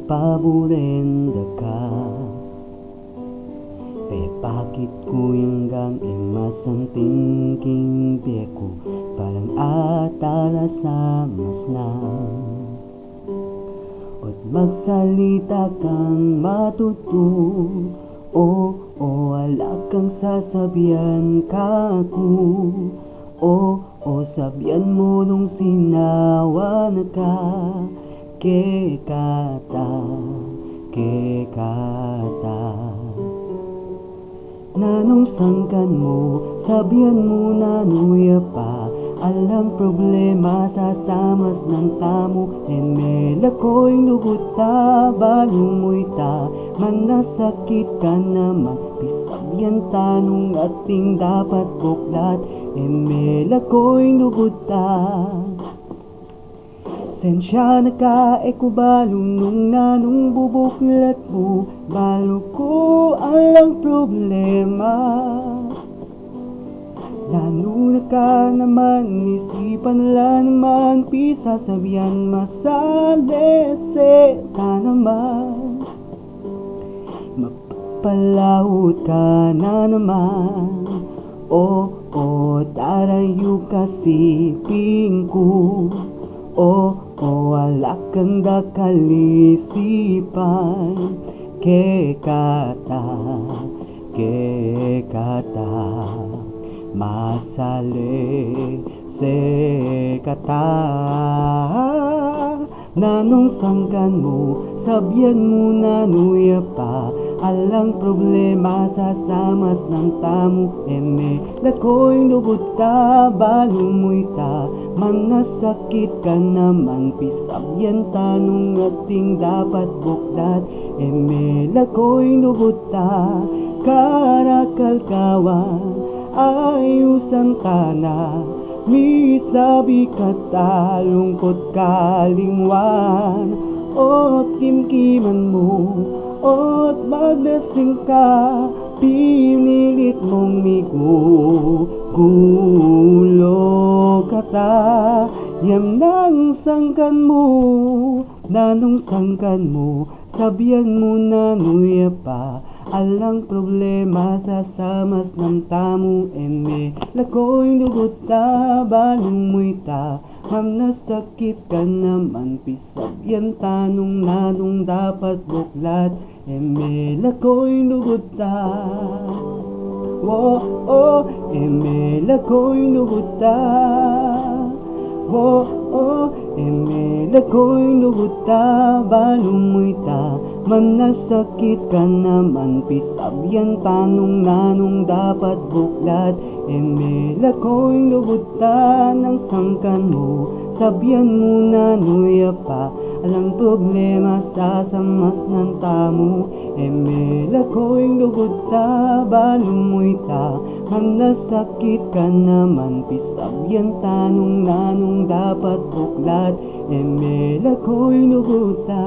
paborenda ka. Bakit ko hanggang imasanting king beko parang atala sa masnan. At magsalita kang matuto, o ala kang sasabihan kako, o sabihan mo nung sinawan ka, kekata. Nanong sangkan mo, sabihan mo na nuya pa. Alang problema sa samas ng tamo, emela ko'y nuguta, balong mo'y ta, man nasakit ka naman, pisabyan tanong ating dapat buklat, emela ko'y nuguta. Sensya na ka, ko balong nung nanong bubuklat mo, balo ko alang problema. Lalo na ka naman, isipan la naman, pisasabihan masalese ka naman. Mapapalawot ka na naman, tarayo kasiping ko. Wala kang dakalisipan, kekata, masale sekata. Nanong sangkan mo, sabihan mo na nuya pa. Alang problema sa samas ng tamo, emela ko'y nubuta, balong mo'y ta, man nasakit ka naman, pisabyan tanong ating dapat buklat, emela ko'y nubuta, karakalkawan, ayusan ka na, misabi kata, lungkot kalingwan, o't kimkiman mo, o't maglasing ka, pinilit mong gulo kata. Yam nang sangkan mo, nanong sangkan mo, sabihan mo na nuya pa. Alang problema sa samas ng tamo, emela ko'y nuguta, balong mo'y ta, mam nasakit ka naman, pisabyan tanong nanong dapat buklat, emela ko'y nuguta. Emela ko'y nuguta. Emela ko'y nuguta, balong mo'y ta, man nasakit ka naman, pisabyan tanong nanong dapat buklat, emela ko'y nuguta, ng sangkan mo, sabihan mo na nuya pa. Alang problema sa samas ng tamo, emela ko'y nuguta, balong mo'y ta, man nasakit ka naman, pisabyan tanong nanong dapat buklat, emela ko'y nuguta.